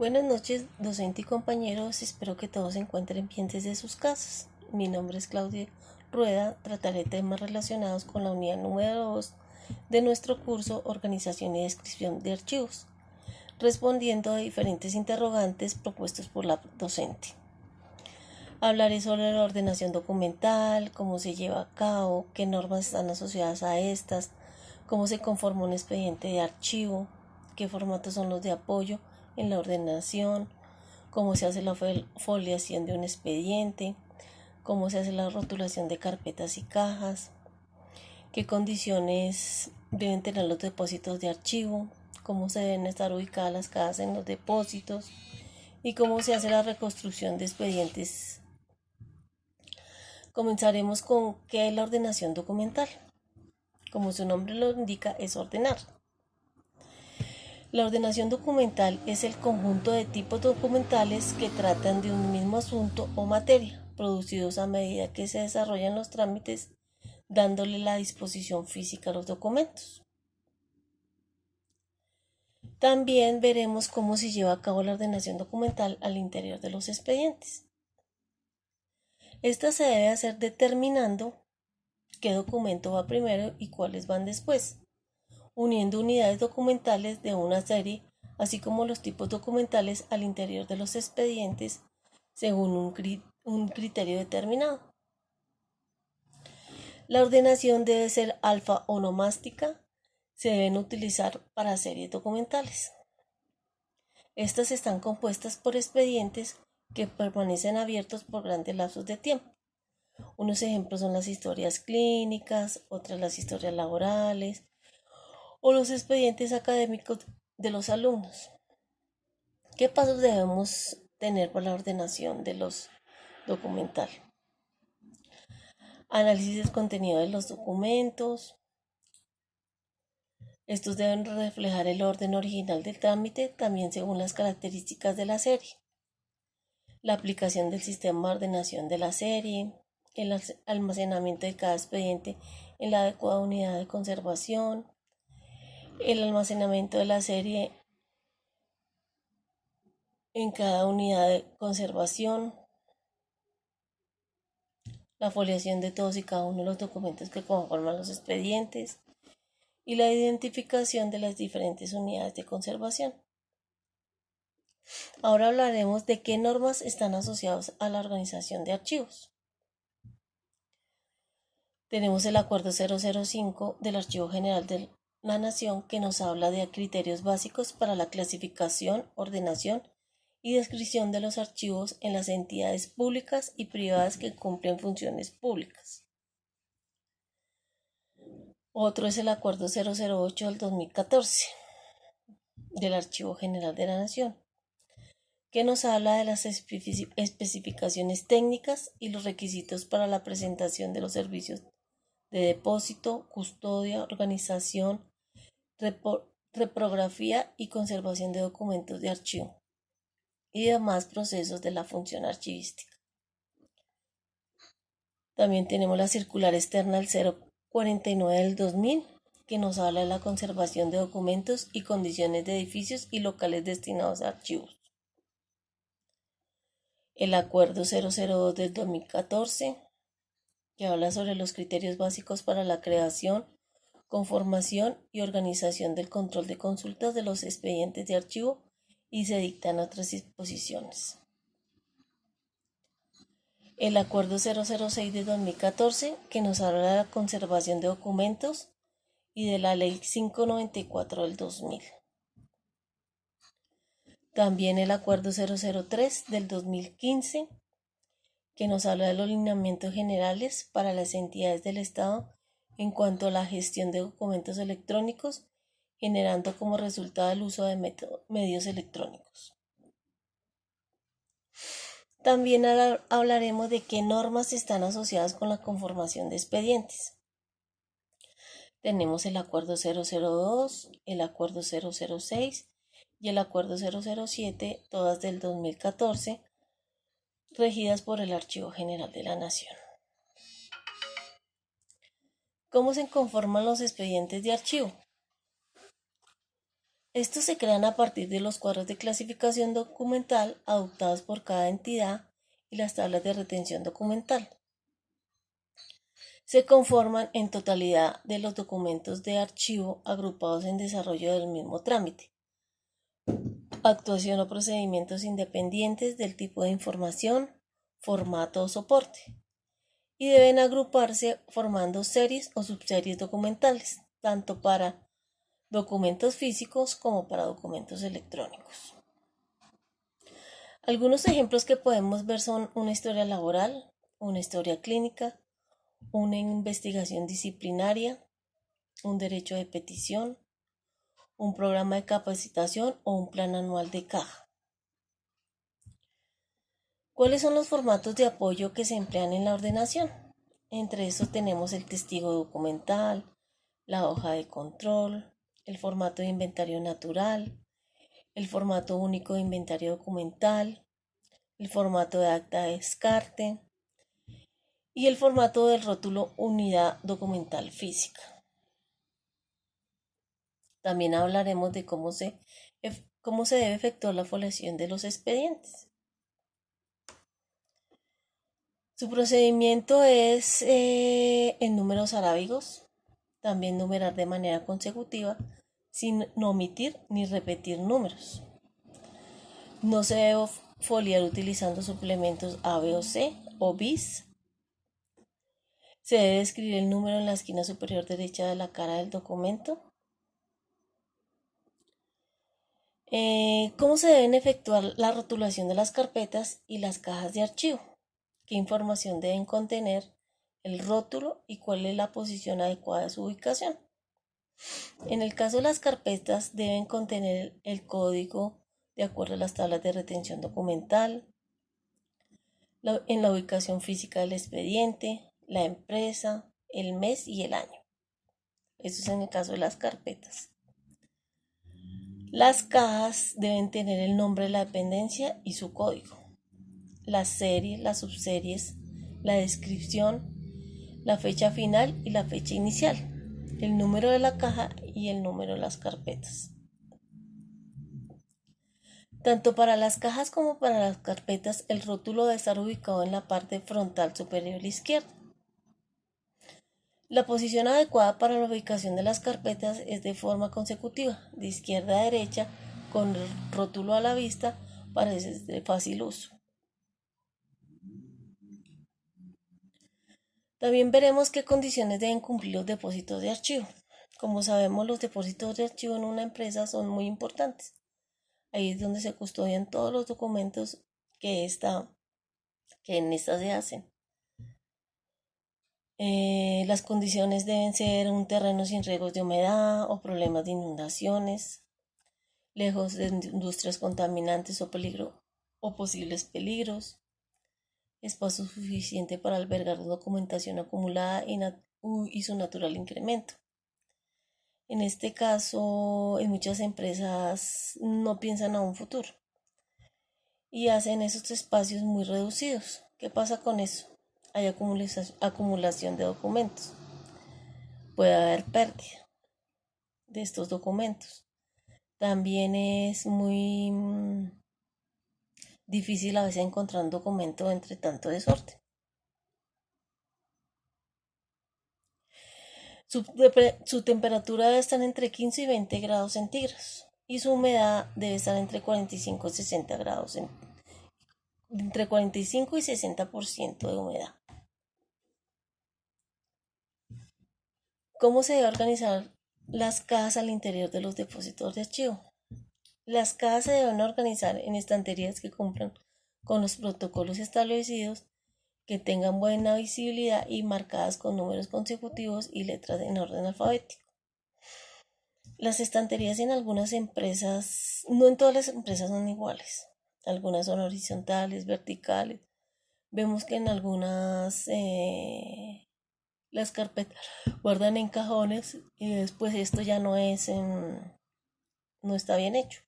Buenas noches, docente y compañeros. Espero que todos se encuentren bien desde sus casas. Mi nombre es Claudia Rueda. Trataré temas relacionados con la unidad número 2 de nuestro curso Organización y Descripción de Archivos, respondiendo a diferentes interrogantes propuestos por la docente. Hablaré sobre la ordenación documental, cómo se lleva a cabo, qué normas están asociadas a estas, cómo se conforma un expediente de archivo, qué formatos son los de apoyo en la ordenación, cómo se hace la foliación de un expediente, cómo se hace la rotulación de carpetas y cajas, qué condiciones deben tener los depósitos de archivo, cómo se deben estar ubicadas las cajas en los depósitos y cómo se hace la reconstrucción de expedientes. Comenzaremos con qué es la ordenación documental. Como su nombre lo indica, es ordenar. La ordenación documental es el conjunto de tipos documentales que tratan de un mismo asunto o materia, producidos a medida que se desarrollan los trámites, dándole la disposición física a los documentos. También veremos cómo se lleva a cabo la ordenación documental al interior de los expedientes. Esta se debe hacer determinando qué documento va primero y cuáles van después, uniendo unidades documentales de una serie, así como los tipos documentales al interior de los expedientes según un criterio determinado. La ordenación debe ser alfa-onomástica, se deben utilizar para series documentales. Estas están compuestas por expedientes que permanecen abiertos por grandes lapsos de tiempo. Unos ejemplos son las historias clínicas, otras las historias laborales o los expedientes académicos de los alumnos. ¿Qué pasos debemos tener para la ordenación de los documental? Análisis del contenido de los documentos. Estos deben reflejar el orden original del trámite, también según las características de la serie. La aplicación del sistema de ordenación de la serie, el almacenamiento de cada expediente en la adecuada unidad de conservación, el almacenamiento de la serie en cada unidad de conservación, la foliación de todos y cada uno de los documentos que conforman los expedientes y la identificación de las diferentes unidades de conservación. Ahora hablaremos de qué normas están asociadas a la organización de archivos. Tenemos el Acuerdo 005 del Archivo General de la Nación, que nos habla de criterios básicos para la clasificación, ordenación y descripción de los archivos en las entidades públicas y privadas que cumplen funciones públicas. Otro es el Acuerdo 008 del 2014 del Archivo General de la Nación, que nos habla de las especificaciones técnicas y los requisitos para la presentación de los servicios de depósito, custodia, organización, reprografía y conservación de documentos de archivo y demás procesos de la función archivística. También tenemos la circular externa del 049 del 2000, que nos habla de la conservación de documentos y condiciones de edificios y locales destinados a archivos. El Acuerdo 002 del 2014, que habla sobre los criterios básicos para la creación, conformación y organización del control de consultas de los expedientes de archivo, y se dictan otras disposiciones. El Acuerdo 006 de 2014, que nos habla de la conservación de documentos, y de la Ley 594 del 2000. También el Acuerdo 003 del 2015, que nos habla de los lineamientos generales para las entidades del Estado en cuanto a la gestión de documentos electrónicos, generando como resultado el uso de medios electrónicos. También hablaremos de qué normas están asociadas con la conformación de expedientes. Tenemos el Acuerdo 002, el Acuerdo 006 y el Acuerdo 007, todas del 2014, regidas por el Archivo General de la Nación. ¿Cómo se conforman los expedientes de archivo? Estos se crean a partir de los cuadros de clasificación documental adoptados por cada entidad y las tablas de retención documental. Se conforman en totalidad de los documentos de archivo agrupados en desarrollo del mismo trámite, actuación o procedimientos independientes del tipo de información, formato o soporte, y deben agruparse formando series o subseries documentales, tanto para documentos físicos como para documentos electrónicos. Algunos ejemplos que podemos ver son una historia laboral, una historia clínica, una investigación disciplinaria, un derecho de petición, un programa de capacitación o un plan anual de caja. ¿Cuáles son los formatos de apoyo que se emplean en la ordenación? Entre estos tenemos el testigo documental, la hoja de control, el formato de inventario natural, el formato único de inventario documental, el formato de acta de descarte y el formato del rótulo unidad documental física. También hablaremos de cómo se debe efectuar la foliación de los expedientes. Su procedimiento es en números arábigos, también numerar de manera consecutiva, sin omitir ni repetir números. No se debe foliar utilizando suplementos A, B o C o bis. Se debe escribir el número en la esquina superior derecha de la cara del documento. ¿Cómo se deben efectuar la rotulación de las carpetas y las cajas de archivo? ¿Qué información deben contener el rótulo y cuál es la posición adecuada de su ubicación? En el caso de las carpetas deben contener el código de acuerdo a las tablas de retención documental, en la ubicación física del expediente, la empresa, el mes y el año. Eso es en el caso de las carpetas. Las cajas deben tener el nombre de la dependencia y su código, las series, las subseries, la descripción, la fecha final y la fecha inicial, el número de la caja y el número de las carpetas. Tanto para las cajas como para las carpetas, el rótulo debe estar ubicado en la parte frontal superior izquierda. La posición adecuada para la ubicación de las carpetas es de forma consecutiva, de izquierda a derecha, con el rótulo a la vista para ser de fácil uso. También veremos qué condiciones deben cumplir los depósitos de archivo. Como sabemos, los depósitos de archivo en una empresa son muy importantes. Ahí es donde se custodian todos los documentos que en esta se hacen. Las condiciones deben ser un terreno sin riesgos de humedad o problemas de inundaciones, lejos de industrias contaminantes o posibles peligros, espacio suficiente para albergar documentación acumulada y su natural incremento. En este caso, en muchas empresas no piensan a un futuro y hacen esos espacios muy reducidos. ¿Qué pasa con eso? Hay acumulación de documentos. Puede haber pérdida de estos documentos. También es muy difícil a veces encontrar un documento entre tanto desorden. Su temperatura debe estar entre 15 y 20 grados centígrados y su humedad debe estar entre 45 y 60 grados, entre 45 y 60% de humedad. ¿Cómo se debe organizar las cajas al interior de los depósitos de archivo? Las cajas se deben organizar en estanterías que cumplan con los protocolos establecidos, que tengan buena visibilidad y marcadas con números consecutivos y letras en orden alfabético. Las estanterías en algunas empresas, no en todas las empresas son iguales. Algunas son horizontales, verticales. Vemos que en algunas las carpetas guardan en cajones y después esto ya no está bien hecho.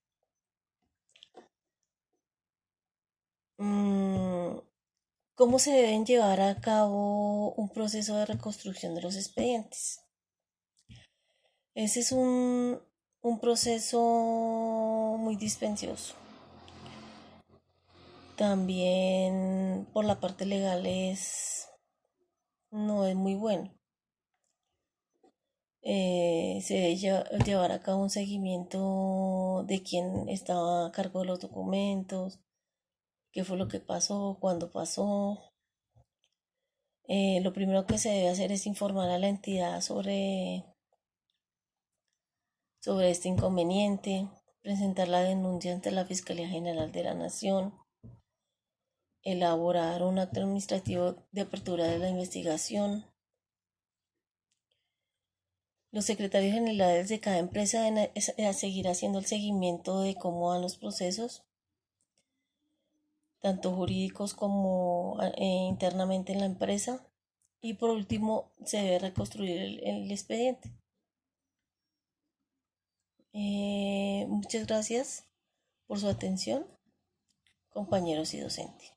¿Cómo se deben llevar a cabo un proceso de reconstrucción de los expedientes? Ese es un un proceso muy dispendioso. También por la parte legal no es muy bueno. Se debe llevar a cabo un seguimiento de quién estaba a cargo de los documentos, qué fue lo que pasó, cuándo pasó. Lo primero que se debe hacer es informar a la entidad sobre este inconveniente, presentar la denuncia ante la Fiscalía General de la Nación, elaborar un acto administrativo de apertura de la investigación. Los secretarios generales de cada empresa deben seguir haciendo el seguimiento de cómo van los procesos, tanto jurídicos como internamente en la empresa. Y por último, se debe reconstruir el expediente. Muchas gracias por su atención, compañeros y docentes.